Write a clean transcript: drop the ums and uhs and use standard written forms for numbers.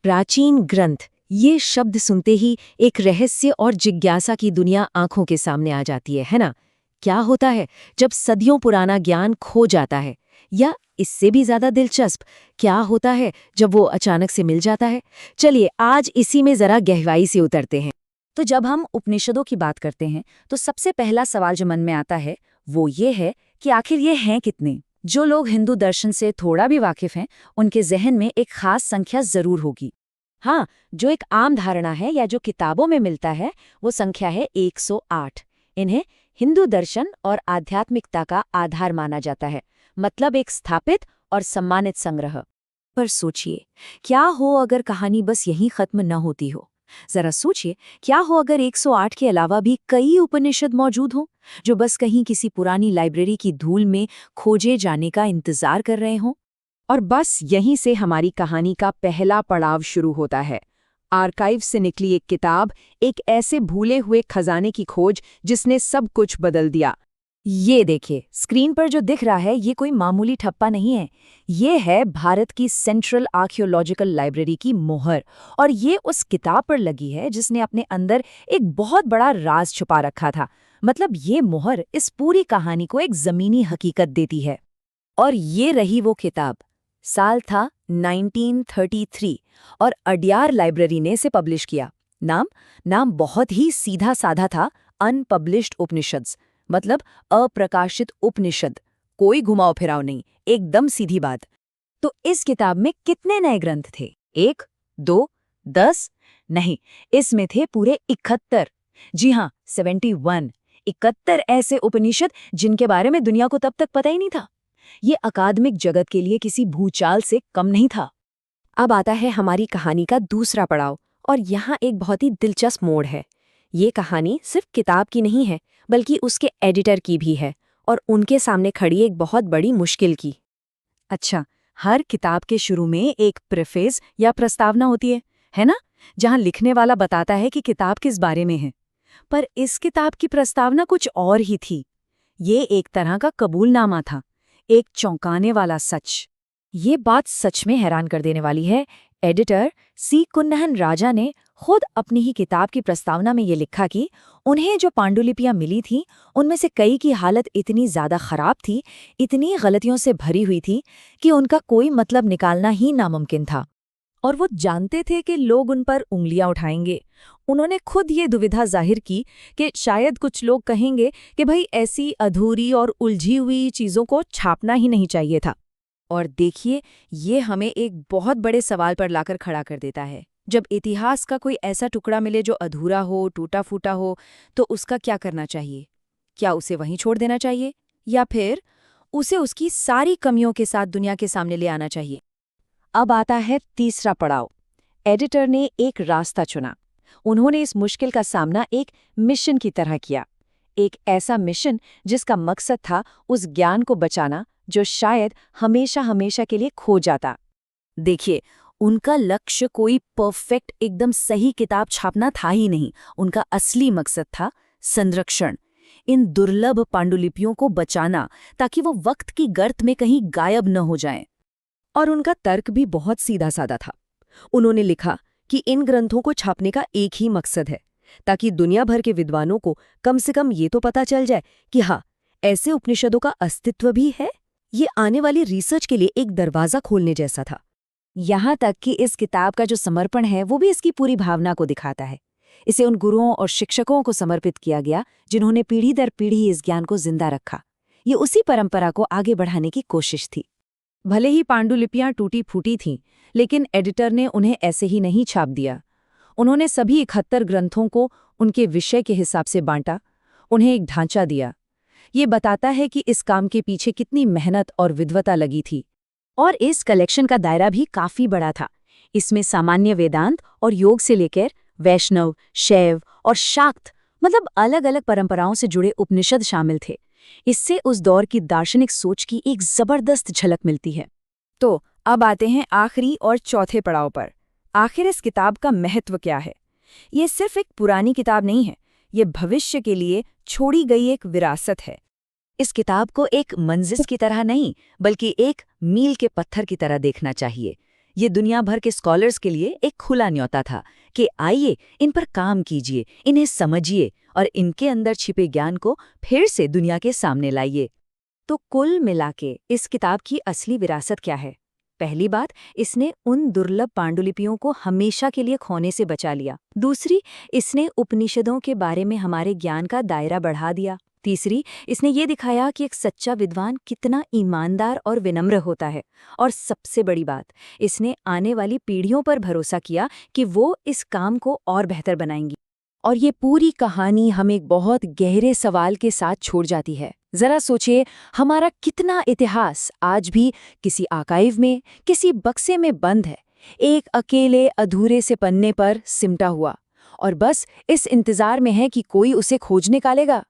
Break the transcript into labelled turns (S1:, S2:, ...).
S1: प्राचीन ग्रंथ, ये शब्द सुनते ही एक रहस्य और जिज्ञासा की दुनिया आंखों के सामने आ जाती है ना? क्या होता है जब सदियों पुराना ज्ञान खो जाता है? या इससे भी ज्यादा दिलचस्प, क्या होता है जब वो अचानक से मिल जाता है? चलिए आज इसी में जरा गहराई से उतरते हैं।
S2: तो जब हम उपनिषदों की बात करते हैं तो सबसे पहला सवाल जो मन में आता है वो ये है कि आखिर ये हैं कितने। जो लोग हिंदू दर्शन से थोड़ा भी वाकिफ हैं उनके जहन में एक खास संख्या जरूर होगी।
S1: हाँ, जो एक आम धारणा है या जो किताबों में मिलता है वो संख्या है 108। इन्हें हिंदू दर्शन और आध्यात्मिकता का आधार माना जाता है, मतलब एक स्थापित और सम्मानित संग्रह। पर सोचिए, क्या हो अगर कहानी बस यहीं खत्म न होती हो? जरा सोचिए, क्या हो अगर 108 के अलावा भी कई उपनिषद मौजूद हों जो बस कहीं किसी पुरानी लाइब्रेरी की धूल में खोजे जाने का इंतजार कर रहे हों? और बस यहीं से हमारी कहानी का पहला पड़ाव शुरू होता है। आर्काइव से निकली एक किताब, एक ऐसे भूले हुए खजाने की खोज जिसने सब कुछ बदल दिया। ये देखिए, स्क्रीन पर जो दिख रहा है ये कोई मामूली ठप्पा नहीं है। ये है भारत की सेंट्रल आर्कियोलॉजिकल लाइब्रेरी की मोहर, और ये उस किताब पर लगी है जिसने अपने अंदर एक बहुत बड़ा राज छुपा रखा था। मतलब ये मोहर इस पूरी कहानी को एक जमीनी हकीकत देती है। और ये रही वो किताब। साल था 1933 और अडयार लाइब्रेरी ने इसे पब्लिश किया। नाम बहुत ही सीधा साधा था, अनपब्लिश्ड उपनिषद्स, मतलब अप्रकाशित उपनिषद। कोई घुमाव फिराव नहीं, एकदम सीधी बात। तो इस किताब में कितने नए ग्रंथ थे? 1, 2, 10? नहीं, इसमें थे पूरे 71। जी हाँ, 71। 71 ऐसे उपनिषद जिनके बारे में दुनिया को तब तक पता ही नहीं था। ये अकादमिक जगत के लिए किसी भूचाल से कम नहीं था। अब आता है हमारी कहानी का दूसरा पड़ाव, और यहाँ एक बहुत ही दिलचस्प मोड़ है। ये कहानी सिर्फ किताब की नहीं है, बल्कि उसके एडिटर की भी है, और उनके सामने खड़ी एक बहुत बड़ी मुश्किल की। अच्छा, हर किताब के शुरू में एक प्रेफेस या प्रस्तावना होती है ना? जहाँ लिखने वाला बताता है कि किताब किस बारे में है। पर इस किताब की प्रस्तावना कुछ और ही थी। ये एक तरह का कबूलनामा था, एक चौंकाने वाला सच। ये बात सच में हैरान कर देने वाली है। एडिटर सी कुन्नहन राजा ने खुद अपनी ही किताब की प्रस्तावना में ये लिखा कि उन्हें जो पांडुलिपियां मिली थीं, उनमें से कई की हालत इतनी ज्यादा खराब थी, इतनी गलतियों से भरी हुई थी कि उनका कोई मतलब निकालना ही नामुमकिन था। और वो जानते थे कि लोग उन पर उंगलियां उठाएंगे। उन्होंने खुद ये दुविधा जाहिर की कि शायद कुछ लोग कहेंगे कि भाई ऐसी अधूरी और उलझी हुई चीज़ों को छापना ही नहीं चाहिए था। और देखिए, ये हमें एक बहुत बड़े सवाल पर लाकर खड़ा कर देता है। जब इतिहास का कोई ऐसा टुकड़ा मिले जो अधूरा हो, टूटा फूटा हो, तो उसका क्या करना चाहिए? क्या उसे वहीं छोड़ देना चाहिए, या फिर उसे उसकी सारी कमियों के साथ दुनिया के सामने ले आना चाहिए? अब आता है तीसरा पड़ाव। एडिटर ने एक रास्ता चुना। उन्होंने इस मुश्किल का सामना एक मिशन की तरह किया। एक ऐसा मिशन जिसका मकसद था उस ज्ञान को बचाना जो शायद हमेशा हमेशा के लिए खो जाता। देखिए, उनका लक्ष्य कोई परफेक्ट एकदम सही किताब छापना था ही नहीं। उनका असली मकसद था संरक्षण, इन दुर्लभ पांडुलिपियों को बचाना, ताकि वो वक्त की गर्त में कहीं गायब न हो जाएं। और उनका तर्क भी बहुत सीधा साधा था। उन्होंने लिखा कि इन ग्रंथों को छापने का एक ही मकसद है, ताकि दुनिया भर के विद्वानों को कम से कम ये तो पता चल जाए कि हाँ, ऐसे उपनिषदों का अस्तित्व भी है। ये आने वाली रिसर्च के लिए एक दरवाजा खोलने जैसा था। यहाँ तक कि इस किताब का जो समर्पण है वो भी इसकी पूरी भावना को दिखाता है। इसे उन गुरुओं और शिक्षकों को समर्पित किया गया जिन्होंने पीढ़ी दर पीढ़ी इस ज्ञान को जिंदा रखा। ये उसी परंपरा को आगे बढ़ाने की कोशिश थी। भले ही पांडुलिपियां टूटी फूटी थीं, लेकिन एडिटर ने उन्हें ऐसे ही नहीं छाप दिया। उन्होंने सभी 71 ग्रंथों को उनके विषय के हिसाब से बांटा, उन्हें एक ढांचा दिया। ये बताता है कि इस काम के पीछे कितनी मेहनत और विद्वता लगी थी। और इस कलेक्शन का दायरा भी काफी बड़ा था। इसमें सामान्य वेदांत और योग से लेकर वैष्णव, शैव और शाक्त, मतलब अलग अलग परंपराओं से जुड़े उपनिषद शामिल थे। इससे उस दौर की दार्शनिक सोच की एक जबरदस्त झलक मिलती है। तो अब आते हैं आखिरी और चौथे पड़ाव पर। आखिर इस किताब का महत्व क्या है? ये सिर्फ एक पुरानी किताब नहीं है, ये भविष्य के लिए छोड़ी गई एक विरासत है। इस किताब को एक मंजिल की तरह नहीं, बल्कि एक मील के पत्थर की तरह देखना चाहिए।
S2: ये दुनिया भर के स्कॉलर्स के लिए एक खुला न्योता था कि आइए इन पर काम कीजिए, इन्हें समझिए और इनके अंदर छिपे ज्ञान को फिर से दुनिया के सामने लाइए।
S1: तो कुल मिलाके इस किताब की असली विरासत क्या है? पहली बात, इसने उन दुर्लभ पांडुलिपियों को हमेशा के लिए खोने से बचा लिया। दूसरी, इसने उपनिषदों के बारे में हमारे ज्ञान का दायरा बढ़ा दिया। तीसरी, इसने ये दिखाया कि एक सच्चा विद्वान कितना ईमानदार और विनम्र होता है। और सबसे बड़ी बात, इसने आने वाली पीढ़ियों पर भरोसा किया कि वो इस काम को और बेहतर बनाएंगी। और ये पूरी कहानी हमें एक बहुत गहरे सवाल के साथ छोड़ जाती है। जरा सोचिए, हमारा कितना इतिहास आज भी किसी आर्काइव में, किसी बक्से में बंद है, एक अकेले अधूरे से पन्ने पर सिमटा हुआ, और बस इस इंतजार में है कि कोई उसे खोज निकालेगा।